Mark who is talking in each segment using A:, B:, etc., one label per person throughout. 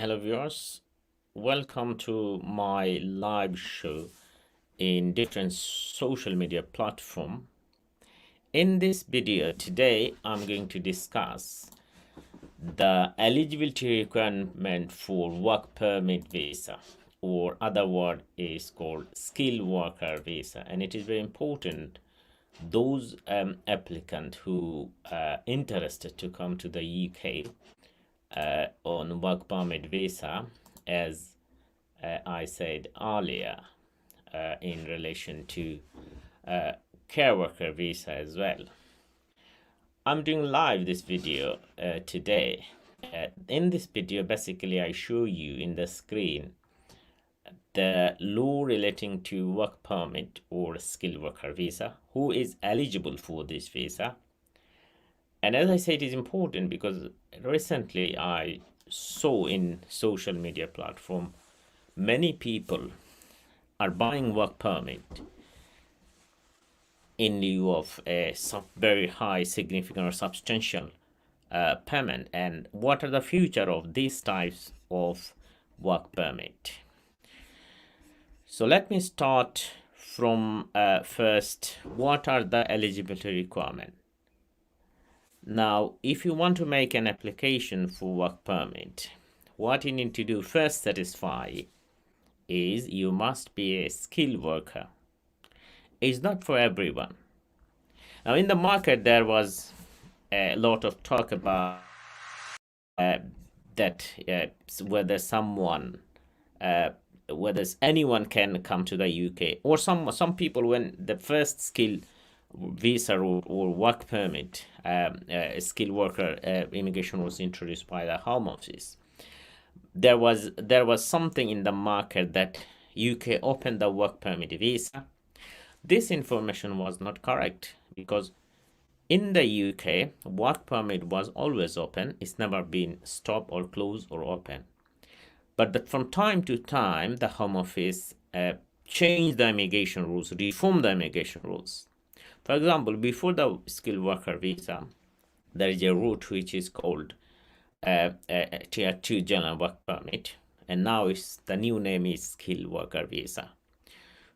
A: Hello viewers, welcome to my live show in different social media platform. In this video today, I'm going to discuss the eligibility requirement for work permit visa, or other word is called skilled worker visa, and it is very important those applicant who are interested to come to the UK on work permit visa, as I said earlier, in relation to care worker visa as well. I'm doing live this video today. In this video, basically, I show you in the screen the law relating to work permit or skilled worker visa, who is eligible for this visa. And as I said, it is important because recently I saw in social media platform many people are buying work permit in lieu of a very high, significant or substantial payment. And what are the future of these types of work permit? So let me start from first, what are the eligibility requirements? Now, if you want to make an application for work permit, what you need to do first satisfy is you must be a skilled worker. It's not for everyone. Now, in the market, there was a lot of talk about whether anyone can come to the UK, or some people, when the first skill visa or work permit, skilled worker immigration was introduced by the Home Office. There was something in the market that UK opened the work permit visa. This information was not correct, because in the UK, work permit was always open. It's never been stopped or closed or open. But from time to time, the Home Office changed the immigration rules, reformed the immigration rules. For example, before the skilled worker visa, there is a route which is called Tier 2 General Work Permit, and now the new name is skilled worker visa.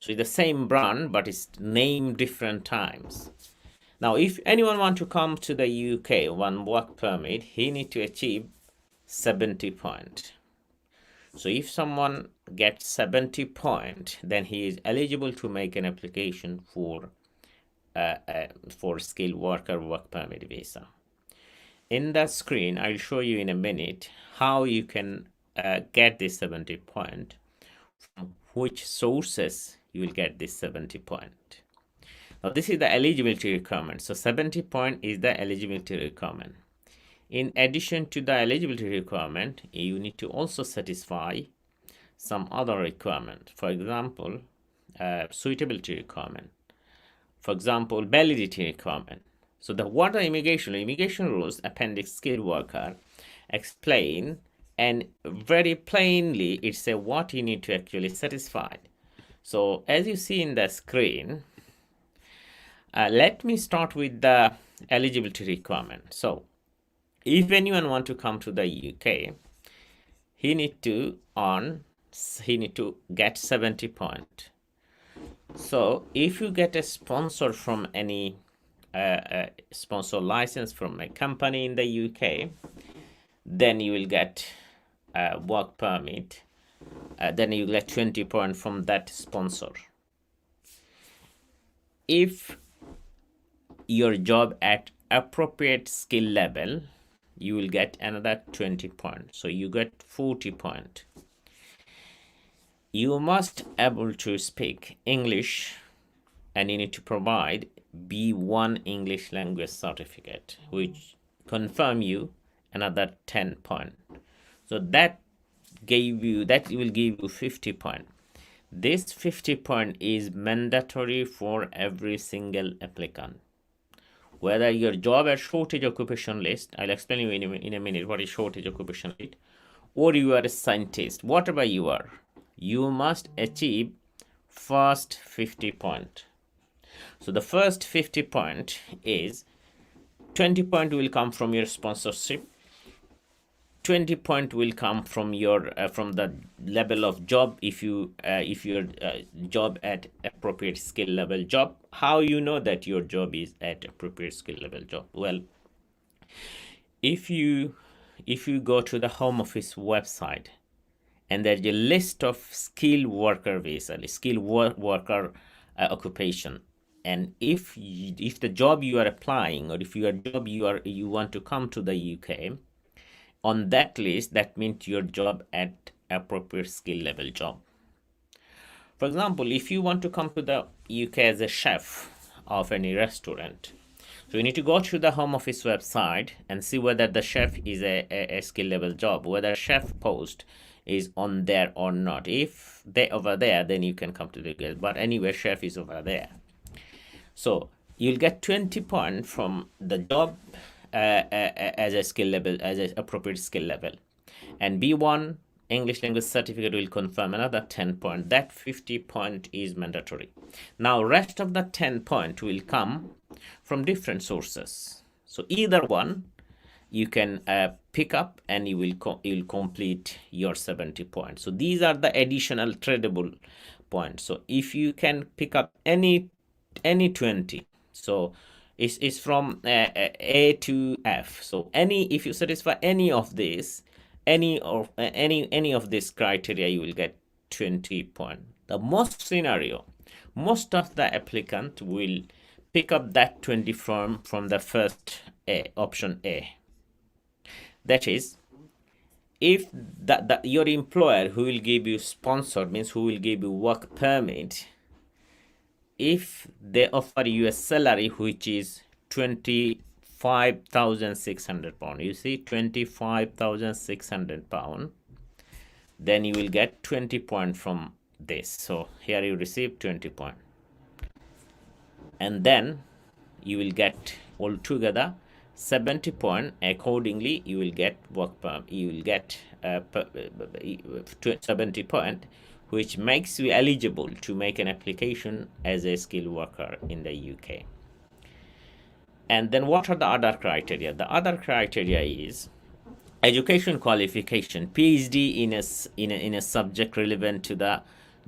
A: So it's the same brand, but it's named different times. Now, if anyone want to come to the UK on work permit, he need to achieve 70 points. So if someone gets 70 points, then he is eligible to make an application for skilled worker work permit visa. In that screen, I'll show you in a minute how you can get this 70 point, from which sources you will get this 70 point. Now, this is the eligibility requirement. So 70 point is the eligibility requirement. In addition to the eligibility requirement, you need to also satisfy some other requirement. For example, suitability requirement. For example, validity requirement. So what are immigration rules, appendix skilled worker, explain, and very plainly it says what you need to actually satisfy. So as you see in the screen, let me start with the eligibility requirement. So if anyone want to come to the UK, he need to get 70 points. So if you get a sponsor from any sponsor license from a company in the UK, then you will get a work permit. Then you get 20 points from that sponsor. If your job at appropriate skill level, you will get another 20 points. So you get 40 points. You must able to speak English, and you need to provide B1 English language certificate, which confirm you another 10 points. So that will give you 50 points. This 50 point is mandatory for every single applicant. Whether your job at shortage occupation list, I'll explain you in a minute what is shortage occupation list, or you are a scientist, whatever you are, you must achieve first 50 point. So the first 50 point is 20 point will come from your sponsorship, 20 point will come from your from the level of job. If your job at appropriate skill level job, how you know that your job is at appropriate skill level job? Well, if you go to the home office website, and there's a list of skilled worker visa, skilled worker occupation, and if the job you are applying, or if your job you want to come to the UK, on that list, that means your job at appropriate skill level job. For example, if you want to come to the UK as a chef of any restaurant, so you need to go to the home office website and see whether the chef is a skill level job, whether chef post is on there or not. If they're over there, then you can come to the UK. But anyway, chef is over there. So you'll get 20 points from the job as a skill level, as an appropriate skill level. And B1 English language certificate will confirm another 10 points. That 50 point is mandatory. Now rest of the 10 point will come from different sources. So either one you can pick up, and you will complete your 70 points. So these are the additional tradable points. So if you can pick up any 20, so it's from A to F. So if you satisfy any of this, any of this criteria, you will get 20 points. The most scenario, most of the applicant will pick up that 20 from the first option A. That is, if your employer who will give you sponsor, means who will give you work permit, if they offer you a salary which is 25,600 pounds, you see 25,600 pounds, then you will get 20 points from this. So here you receive 20 points, and then you will get altogether 70 points. Accordingly, you will get work permit. You will get 70 points, which makes you eligible to make an application as a skilled worker in the UK. And then what are the other criteria? The other criteria is education qualification, PhD in a subject relevant to the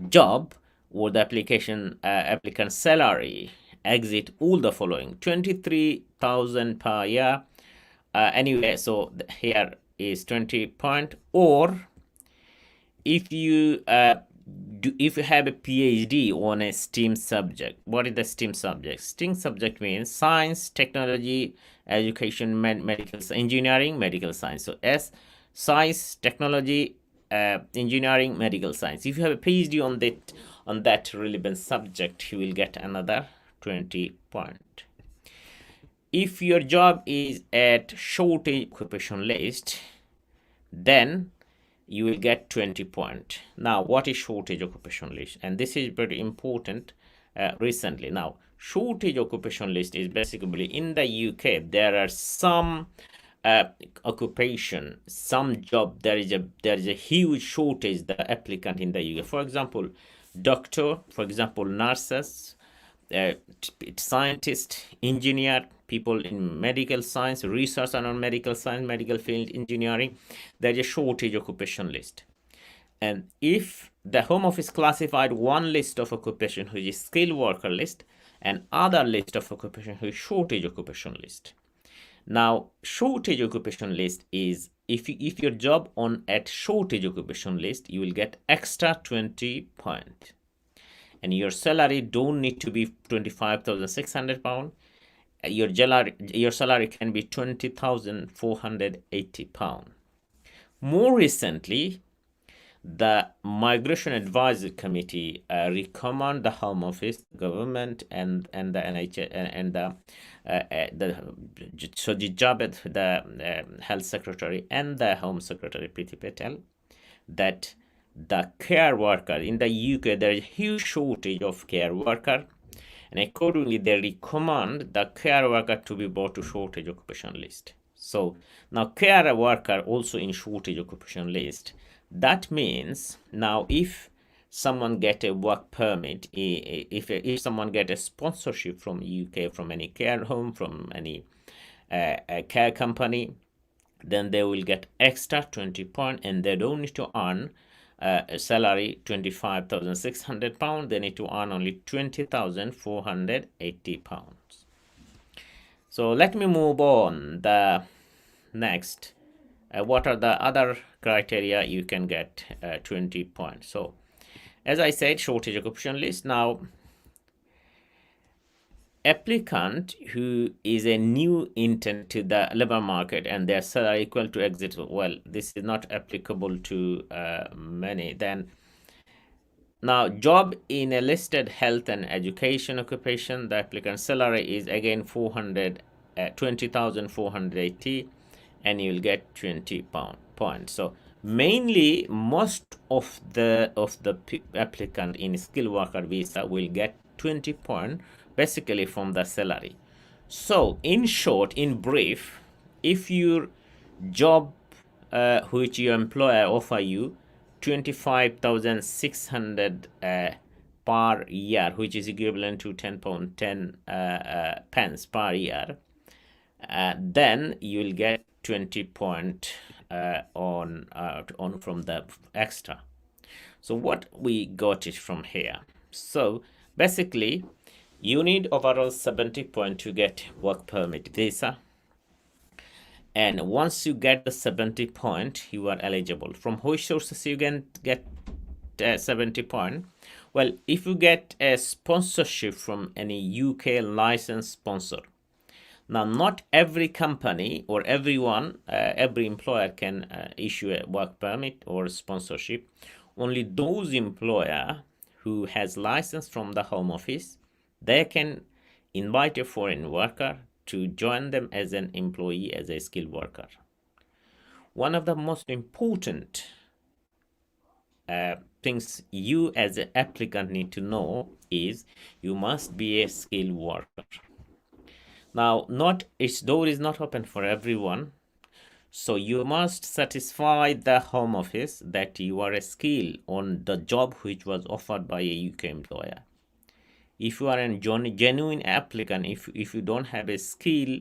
A: job, or the applicant salary exit all the following: 23,000 per year. Anyway, so here is 20 point. Or if you have a PhD on a STEM subject. What is the STEM subject? STEM subject means science, technology, education, medical, engineering, medical science. So S, science, technology, engineering, medical science. If you have a PhD on that relevant subject, you will get another 20 point. If your job is at shortage occupation list, then you will get 20 point. Now, what is shortage occupation list? And this is very important recently. Now, shortage occupation list is basically, in the UK, there are some occupation, some job, there is a huge shortage, the applicant in the UK. For example, doctor, for example, nurses, scientist, engineer, people in medical science, research on medical science, medical field, engineering. There's a shortage occupation list. And if the Home Office classified one list of occupation which is skilled worker list, and other list of occupation which is shortage occupation list. Now, shortage occupation list is, if your job at shortage occupation list, you will get extra 20 points. And your salary don't need to be 25,600 pounds. Your salary can be 20,480 pounds. More recently, the Migration Advisory Committee recommend the Home Office, government, and the NHS and the Health Secretary and the Home Secretary Priti Patel, that the care worker in the UK, there is a huge shortage of care worker, and accordingly they recommend the care worker to be brought to shortage occupation list. So now care worker also in shortage occupation list. That means now if someone get a work permit, if someone get a sponsorship from UK, from any care home, from any care company, then they will get extra 20 points, and they don't need to earn a salary 25,600 pounds. They need to earn only 20,480 pounds. So let me move on. The next, what are the other criteria you can get 20 points? So as I said, shortage occupation list. Now, applicant who is a new intern to the labor market and their salary equal to exit, well, this is not applicable to many. Then now, job in a listed health and education occupation, the applicant salary is again 20,480, and you'll get 20 points. So mainly most of the applicant in skilled worker visa will get 20 points basically from the salary. So in short, in brief, if your job which your employer offer you 25,600 per year, which is equivalent to 10 pence per year, then you will get 20 point on from the extra. So what we got it from here. So basically, you need overall 70 point to get work permit visa. And once you get the 70 point, you are eligible. From which sources you can get 70 point? Well, if you get a sponsorship from any UK licensed sponsor. Now, not every company or everyone, every employer can issue a work permit or sponsorship. Only those employer who has license from the Home Office, they can invite a foreign worker to join them as an employee, as a skilled worker. One of the most important things you as an applicant need to know is you must be a skilled worker. Now, its door is not open for everyone, so you must satisfy the Home Office that you are a skilled on the job which was offered by a UK employer. If you are a genuine applicant, if you don't have a skill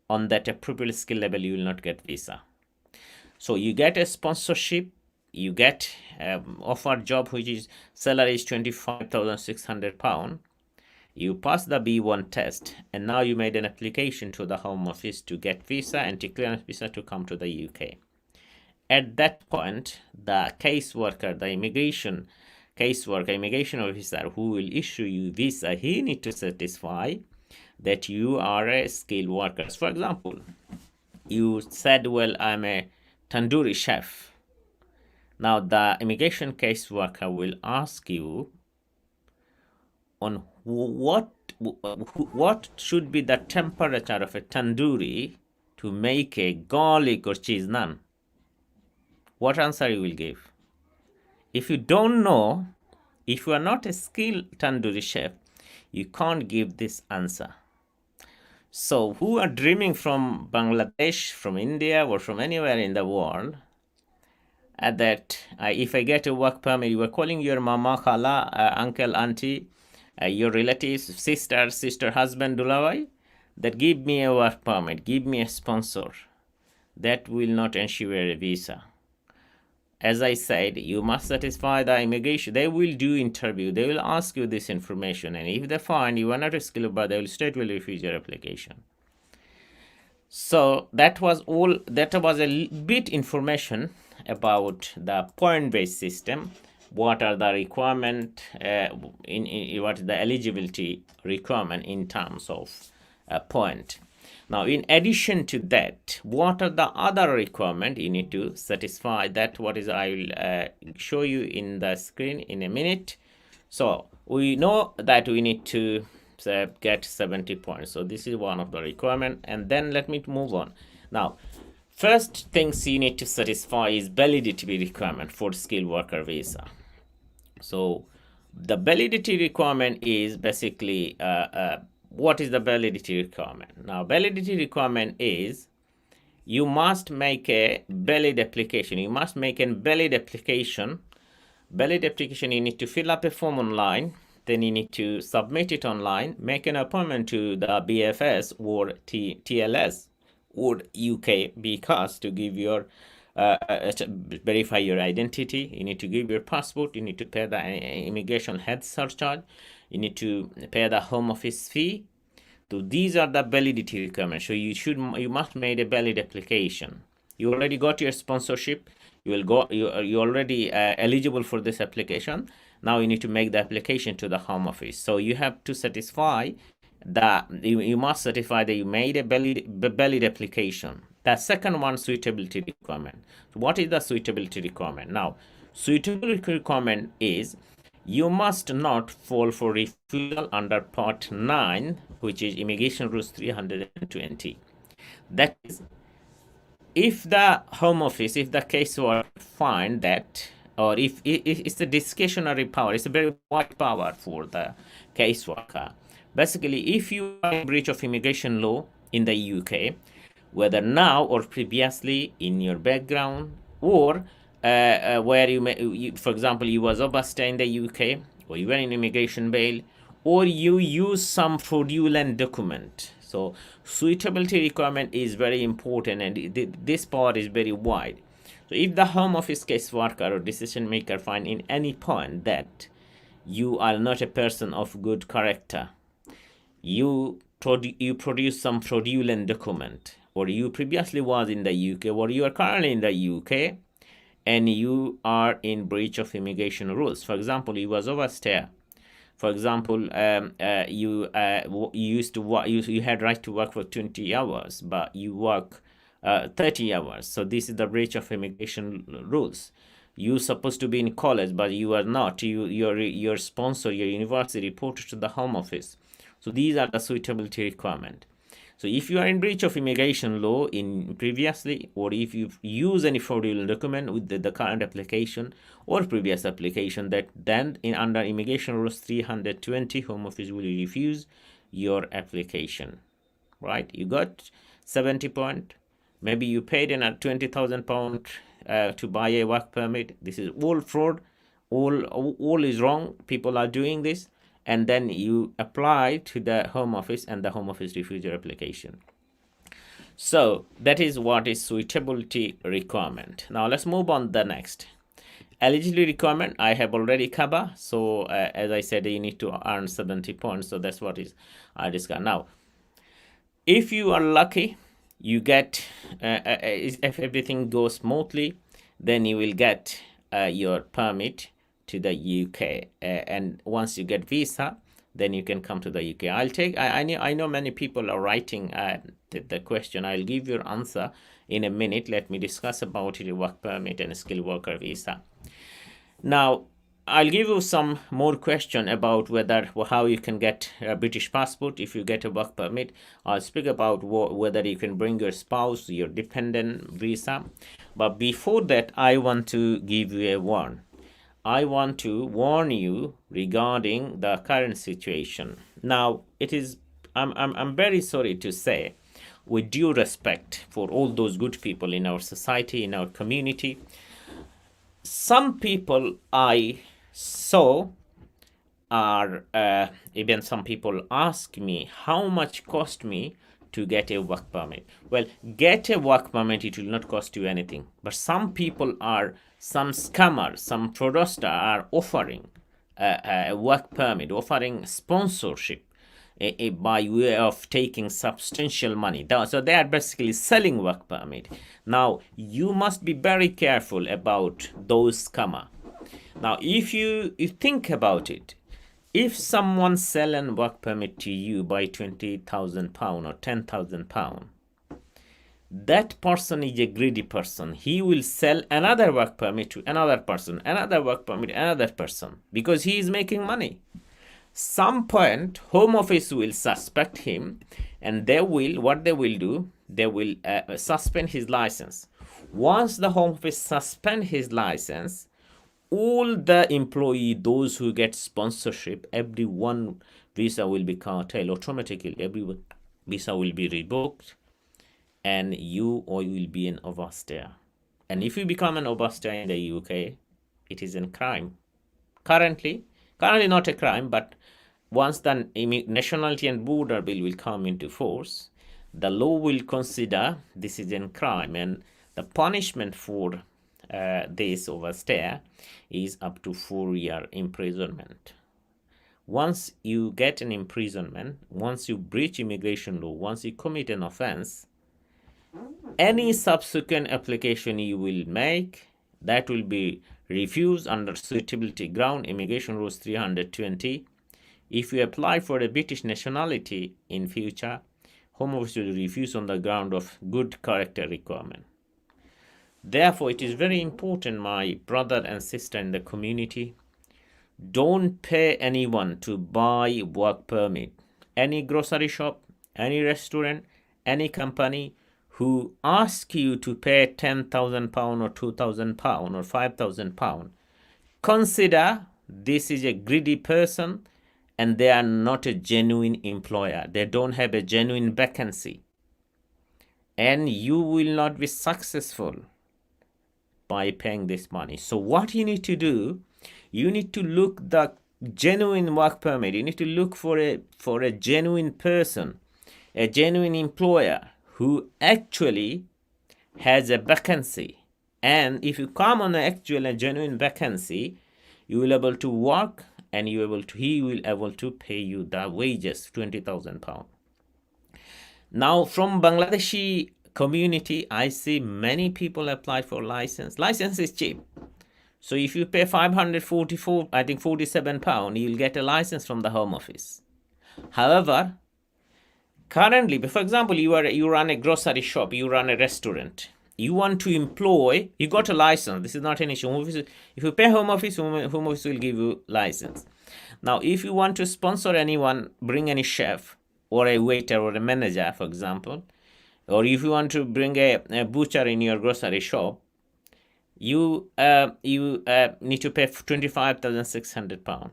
A: on that appropriate skill level, you will not get visa. So you get a sponsorship, you get offered job which is salary is 25,600 pounds. You pass the B1 test, and now you made an application to the Home Office to get visa and to clearance visa to come to the UK. At that point, the caseworker, the immigration officer who will issue you visa, he need to satisfy that you are a skilled worker. For example, you said, well, I'm a tandoori chef. Now the immigration caseworker will ask you on what should be the temperature of a tandoori to make a garlic or cheese naan. What answer you will give? If you don't know, if you are not a skilled tandoori chef, you can't give this answer. So who are dreaming from Bangladesh, from India, or from anywhere in the world, that if I get a work permit, you are calling your mama, khala, uncle, auntie, your relatives, sister, husband, dulawai, that give me a work permit, give me a sponsor. That will not ensure a visa. As I said, you must satisfy the immigration. They will do interview. They will ask you this information. And if they find you are not a skilled worker, they will straight will refuse your application. So that was all. That was a bit information about the point-based system. What are the requirement, what is the eligibility requirement in terms of point. Now, in addition to that, what are the other requirements you need to satisfy? That what is I will show you in the screen in a minute. So we know that we need to get 70 points. So this is one of the requirements. And then let me move on. Now, first things you need to satisfy is validity requirement for skilled worker visa. So the validity requirement is basically what is the validity requirement? Now, validity requirement is you must make a valid application. You must make a valid application. Valid application, you need to fill up a form online. Then you need to submit it online, make an appointment to the BFS or TLS, or UK, because to give your to verify your identity, you need to give your passport, you need to pay the immigration health surcharge, you need to pay the home office fee. So these are the validity requirements. So you must make a valid application. You already got your sponsorship. You will go. You already eligible for this application. Now you need to make the application to the home office. So you have to satisfy that you must certify that you made a valid application. The second one, suitability requirement. So what is the suitability requirement? Now, suitability requirement is you must not fall for refusal under Part 9, which is Immigration Rules 320. That is, if the Home Office, if the caseworker find that, or if it's a discretionary power, it's a very wide power for the caseworker. Basically, if you are in breach of immigration law in the UK, whether now or previously in your background, or where for example, you was overstaying in the UK, or you were in immigration bail, or you use some fraudulent document. So suitability requirement is very important, and this part is very wide. So if the Home Office caseworker or decision maker find in any point that you are not a person of good character, you produce some fraudulent document, or you previously was in the UK, or you are currently in the UK, and you are in breach of immigration rules. For example, you was overstay. For example, you used to work, you had right to work for 20 hours, but you work 30 hours. So this is the breach of immigration rules. You're supposed to be in college, but you are not. Your sponsor, your university reported to the Home Office. So these are the suitability requirement. So if you are in breach of immigration law in previously, or if you use any fraudulent document with the current application or previous application, that then under Immigration Rules 320, Home Office will refuse your application. Right? You got 70 point. Maybe you paid in at £20,000 to buy a work permit. This is all fraud. All is wrong. People are doing this. And then you apply to the Home Office, and the Home Office refuses your application. So that is what is suitability requirement. Now let's move on to the next. Eligibility requirement I have already covered. So as I said, you need to earn 70 points. So that's what is I discussed. Now, if you are lucky, you get, if everything goes smoothly, then you will get your permit to the UK, and once you get visa, then you can come to the UK. I know many people are writing the question. I'll give your answer in a minute. Let me discuss about it, work permit and skilled worker visa. Now, I'll give you some more question about how you can get a British passport if you get a work permit. I'll speak about whether you can bring your spouse, your dependent visa. But before that, I want to give you a warn. I want to warn you regarding the current situation. Now, I'm very sorry to say, with due respect for all those good people in our society, in our community, some people I saw are, even some people ask me how much cost me to get a work permit. Well, get a work permit, it will not cost you anything. But some people some scammers, some fraudsters are offering a work permit, offering sponsorship by way of taking substantial money. So they are basically selling work permit. Now, you must be very careful about those scammers. Now, if you think about it, if someone sell a work permit to you by £20,000 or £10,000, that person is a greedy person. He will sell another work permit to another person, another work permit, another person, because he is making money. Some point, Home Office will suspect him, and what they will do, they will suspend his license. Once the Home Office suspend his license, all the employee, those who get sponsorship, everyone visa will be curtailed automatically. Every visa will be revoked, and you will be an overstayer. And if you become an overstayer in the UK, it is a crime. Currently not a crime, but once the Nationality and Border Bill will come into force, the law will consider this is a crime, and the punishment for this overstay is up to 4-year imprisonment. Once you get an imprisonment, once you breach immigration law, once you commit an offense, any subsequent application you will make, that will be refused under suitability ground, immigration rules 320. If you apply for a British nationality in future, Home Office will refuse on the ground of good character requirement. Therefore, it is very important, my brother and sister in the community, don't pay anyone to buy work permit. Any grocery shop, any restaurant, any company who ask you to pay £10,000 or £2,000 or £5,000, consider this is a greedy person and they are not a genuine employer. They don't have a genuine vacancy. And you will not be successful by paying this money. So what you need to do, you need to look the genuine work permit. You need to look for a genuine person, a genuine employer who actually has a vacancy. And if you come on an actual and genuine vacancy, you will be able to work, and he will be able to pay you the wages, £20,000. Now, from Bangladeshi community, I see many people apply for license. License is cheap. So if you pay 544, I think £47, you'll get a license from the Home Office. However, currently, for example, you run a grocery shop, you run a restaurant, you want to employ, you got a license. This is not an issue. Home Office, if you pay Home Office will give you license. Now, if you want to sponsor anyone, bring any chef or a waiter or a manager, for example, or if you want to bring a butcher in your grocery shop, you need to pay £25,600.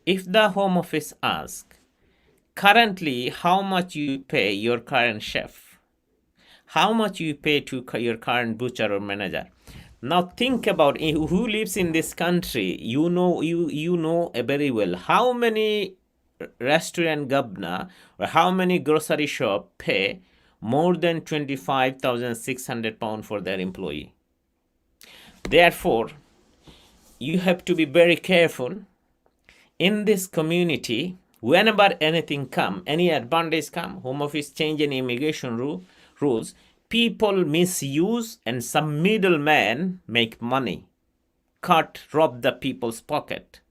A: If the Home Office asks, currently, how much you pay your current chef, how much you pay to your current butcher or manager. Now think about who lives in this country. You know very well how many restaurant governor or how many grocery shop pay more than £25,600 for their employee. Therefore, you have to be very careful in this community. Whenever anything come, any advantage come, Home Office change in immigration rules, people misuse and some middlemen make money, rob the people's pocket.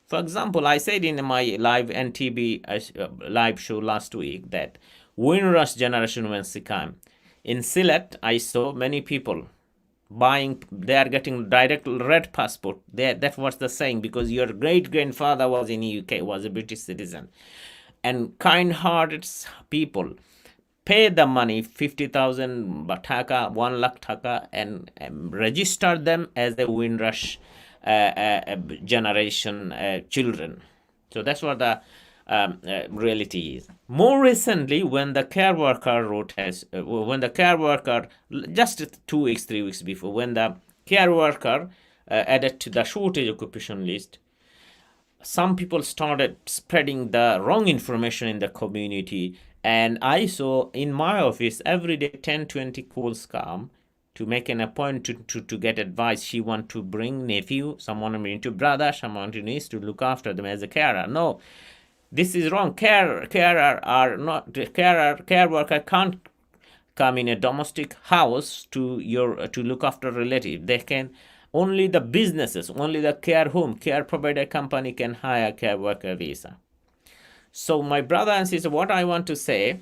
A: For example, I said in my live NTB live show last week that Windrush generation when she came. In Sylhet, I saw many people buying, they are getting direct red passport. That was the saying, because your great-grandfather was in the UK, was a British citizen. And kind-hearted people pay the money, 50,000 taka, 1 lakh taka, and register them as the Windrush generation children. So that's what the reality is. More recently, when the care worker just 2 weeks, 3 weeks before, when the care worker added to the shortage occupation list, some people started spreading the wrong information in the community. And I saw in my office every day 10-20 calls come to make an appointment to get advice. She want to bring nephew, someone bring to brother, someone needs to look after them as a carer. No, this is wrong. Care worker can't come in a domestic house to look after a relative. They can only the businesses, only the care home, care provider company can hire care worker visa. So my brother and sister, what I want to say,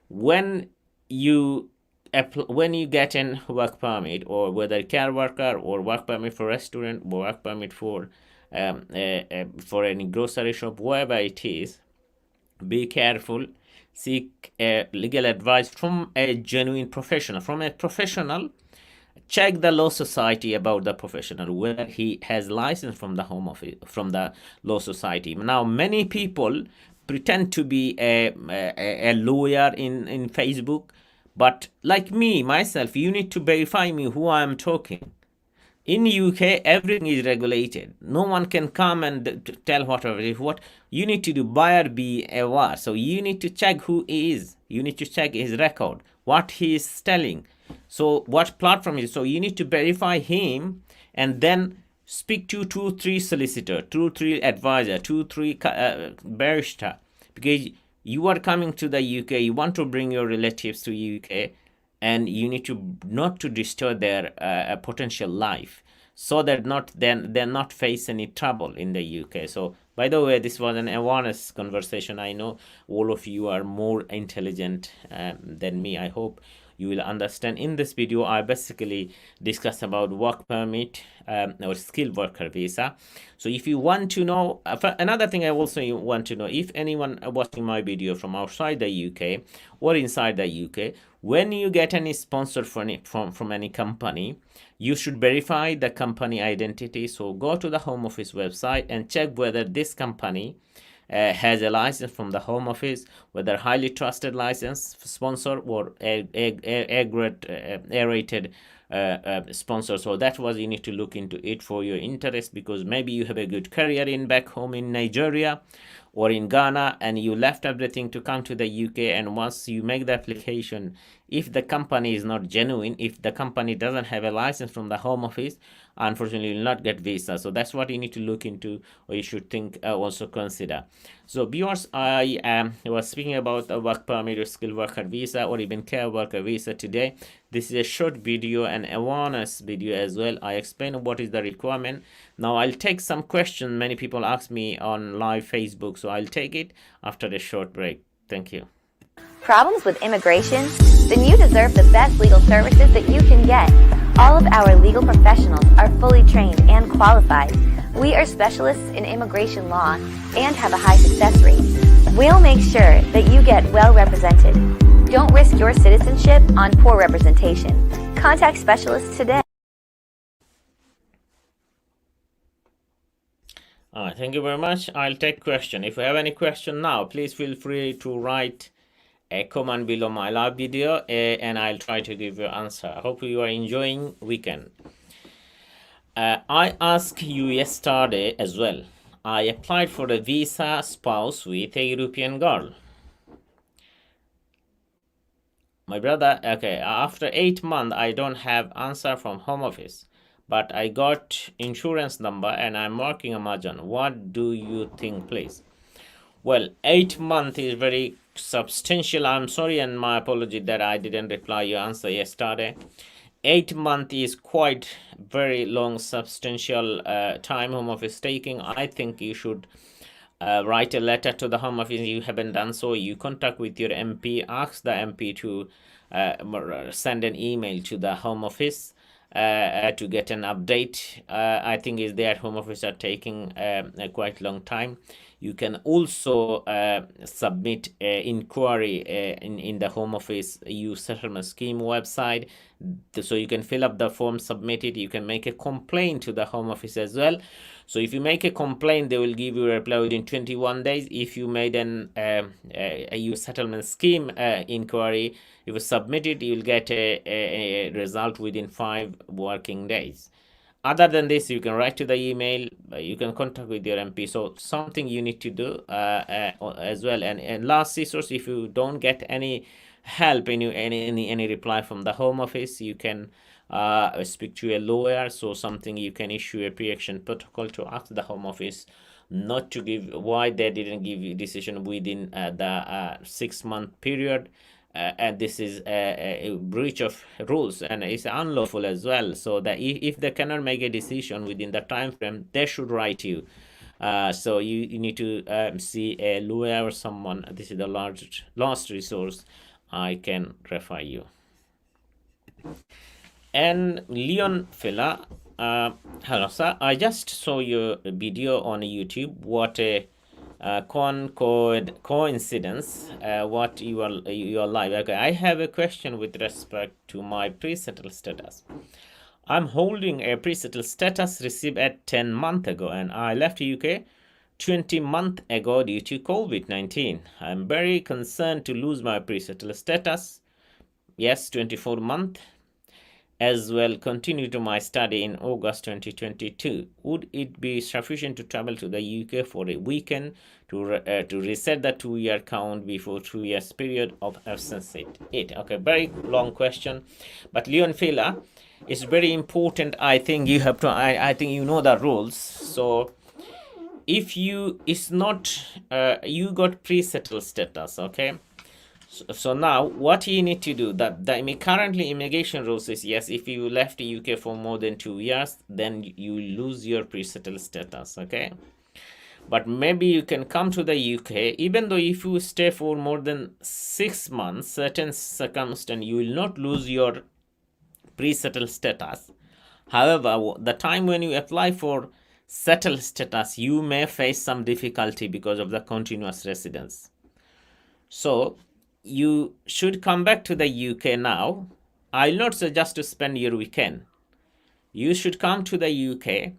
A: when you get in work permit, or whether care worker or work permit for restaurant or work permit for any grocery shop, wherever it is, be careful. Seek legal advice from a genuine professional. From a professional, check the law society about the professional, whether he has license from the Home Office, from the law society. Now, many people pretend to be a lawyer in Facebook, but like me, myself, you need to verify me who I am talking. In UK, everything is regulated. No one can come and tell whatever. What you need to do, buyer beware. So you need to check who he is. You need to check his record, what he is telling. So what platform is, so you need to verify him and then speak to 2-3 solicitor, 2-3 advisor, 2-3 barrister, because you are coming to the UK, you want to bring your relatives to UK, and you need to not to disturb their potential life, so that not then they're not face any trouble in the UK. So by the way, this was an awareness conversation. I know all of you are more intelligent than me. I hope you will understand. In this video, I basically discuss about work permit or skilled worker visa. So if you want to know, another thing I also want to know, if anyone watching my video from outside the UK or inside the UK, when you get any sponsor from any company, you should verify the company identity. So go to the Home Office website and check whether this company has a license from the Home Office, whether highly trusted license sponsor or A-rated sponsor. So that was, you need to look into it for your interest, because maybe you have a good career in back home in Nigeria or in Ghana, and you left everything to come to the UK, and once you make the application, if the company is not genuine, if the company doesn't have a license from the Home Office, unfortunately you will not get visa. So that's what you need to look into, or you should think also consider. So viewers, I was speaking about a work permit or skilled worker visa or even care worker visa today. This is a short video and awareness video as well. I explain what is the requirement. Now I'll take some questions many people ask me on live Facebook, so I'll take it after a short break. Thank you.
B: Problems with immigration? Then you deserve the best legal services that you can get. All of our legal professionals are fully trained and qualified. We are specialists in immigration law and have a high success rate. We'll make sure that you get well represented. Don't risk your citizenship on poor representation. Contact specialists today.
A: Thank you very much. I'll take question. If you have any question now, please feel free to write a comment below my live video, and I'll try to give you an answer. I hope you are enjoying weekend. I asked you yesterday as well. I applied for a visa spouse with a European girl. My brother, okay, after 8 months, I don't have answer from Home Office, but I got insurance number and I'm working Amazon. What do you think, please? Well, 8 months is very substantial. I'm sorry and my apology that I didn't reply your answer yesterday. 8 months is quite very long, substantial time Home Office taking. I think you should write a letter to the Home Office. You haven't done so, you contact with your MP, ask the MP to send an email to the Home Office to get an update. I think is there Home Office are taking a quite long time. You can also submit inquiry in the Home Office Youth Settlement Scheme website. So you can fill up the form, submit it. You can make a complaint to the Home Office as well. So if you make a complaint, they will give you a reply within 21 days. If you made a Youth Settlement Scheme inquiry, if you submit it, you will get a result within 5 working days. Other than this, you can write to the email, you can contact with your MP. So something you need to do as well. And last resource, if you don't get any help, any reply from the Home Office, you can speak to a lawyer. So something you can issue a pre-action protocol to ask the Home Office not to give, why they didn't give you decision within the 6-month period. And this is a breach of rules and it's unlawful as well. So that if they cannot make a decision within the time frame, they should write you. So you need to see a lawyer or someone. This is the last resource I can refer you. And Leon Fila, hello sir, I just saw your video on YouTube. What a coincidence, what you are live. Okay, I have a question with respect to my pre-settled status. I'm holding a pre-settled status received at 10 months ago, and I left UK 20 months ago due to COVID-19. I'm very concerned to lose my pre-settled status. Yes, 24 months. as well continue to my study in August 2022. Would it be sufficient to travel to the UK for a weekend to reset the 2 year count before 2 years period of absence it? Okay, very long question, but Leon Fila, it's very important. I think you have to. I think you know the rules. So if you it's not you got pre-settled status, okay, so now what you need to do, that the currently immigration rules is, yes, if you left the UK for more than 2 years, then you lose your pre-settled status, okay. But maybe you can come to the UK, even though if you stay for more than 6 months, certain circumstance, you will not lose your pre-settled status. However, the time when you apply for settled status, you may face some difficulty because of the continuous residence. So you should come back to the UK now. I'll not suggest to spend your weekend. You should come to the UK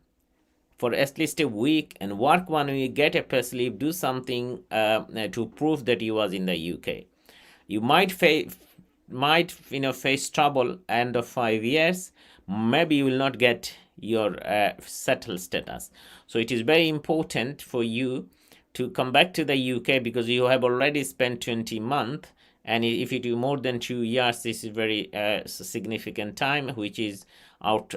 A: for at least a week and work 1 week, get a pay slip, do something to prove that you was in the UK. You might face trouble end of 5 years. Maybe you will not get your settled status. So it is very important for you to come back to the UK, because you have already spent 20 months, and if you do more than 2 years, this is very significant time, which is out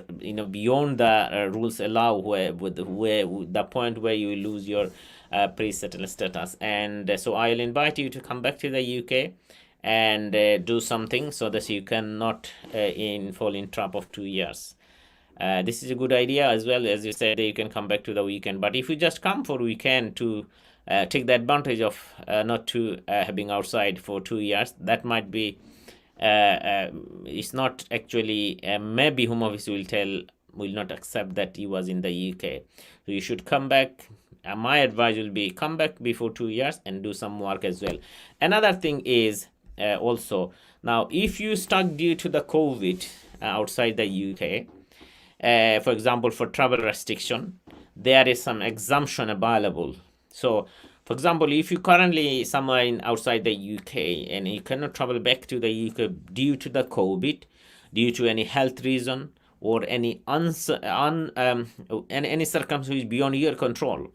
A: beyond the rules allow, where the point where you lose your pre-settled status. And so I'll invite you to come back to the UK and do something so that you cannot fall in trap of 2 years. This is a good idea as well. As you said, you can come back to the weekend, but if you just come for weekend to take the advantage of not to being outside for 2 years, that might be it's not actually maybe Home Office will not accept that he was in the UK. So you should come back. My advice will be come back before 2 years and do some work as well. Another thing is also, now if you stuck due to the COVID outside the UK, for example, for travel restriction, there is some exemption available. So for example, if you currently somewhere outside the UK and you cannot travel back to the UK due to the COVID, due to any health reason or any any circumstance beyond your control,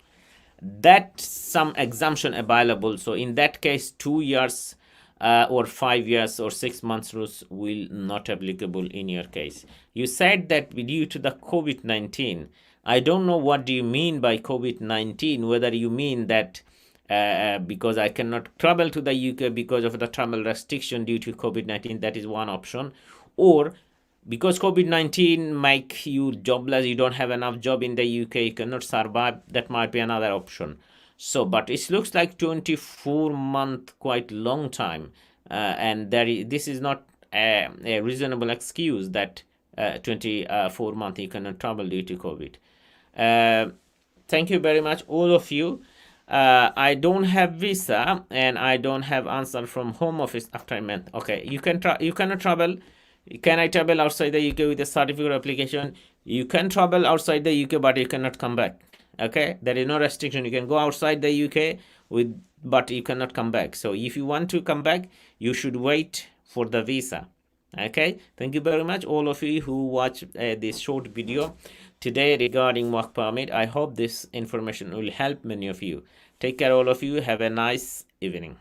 A: that some exemption available. So in that case, 2 years or 5 years or 6 months rules will not applicable in your case. You said that due to the COVID-19. I don't know what do you mean by COVID-19, whether you mean that because I cannot travel to the UK because of the travel restriction due to COVID-19, that is one option, or because COVID-19 make you jobless, you don't have enough job in the UK, you cannot survive, that might be another option. So, but it looks like 24 months, quite long time, and this is not a reasonable excuse that 24 months you cannot travel due to COVID. Thank you very much, all of you. I don't have visa and I don't have answer from Home Office after a month. Okay, you cannot travel. Can I travel outside the UK with a certificate application? You can travel outside the UK, but you cannot come back. Okay, there is no restriction. You can go outside the UK but you cannot come back. So if you want to come back, you should wait for the visa. Okay, thank you very much, all of you who watch this short video today regarding work permit. I hope this information will help many of you. Take care, all of you. Have a nice evening.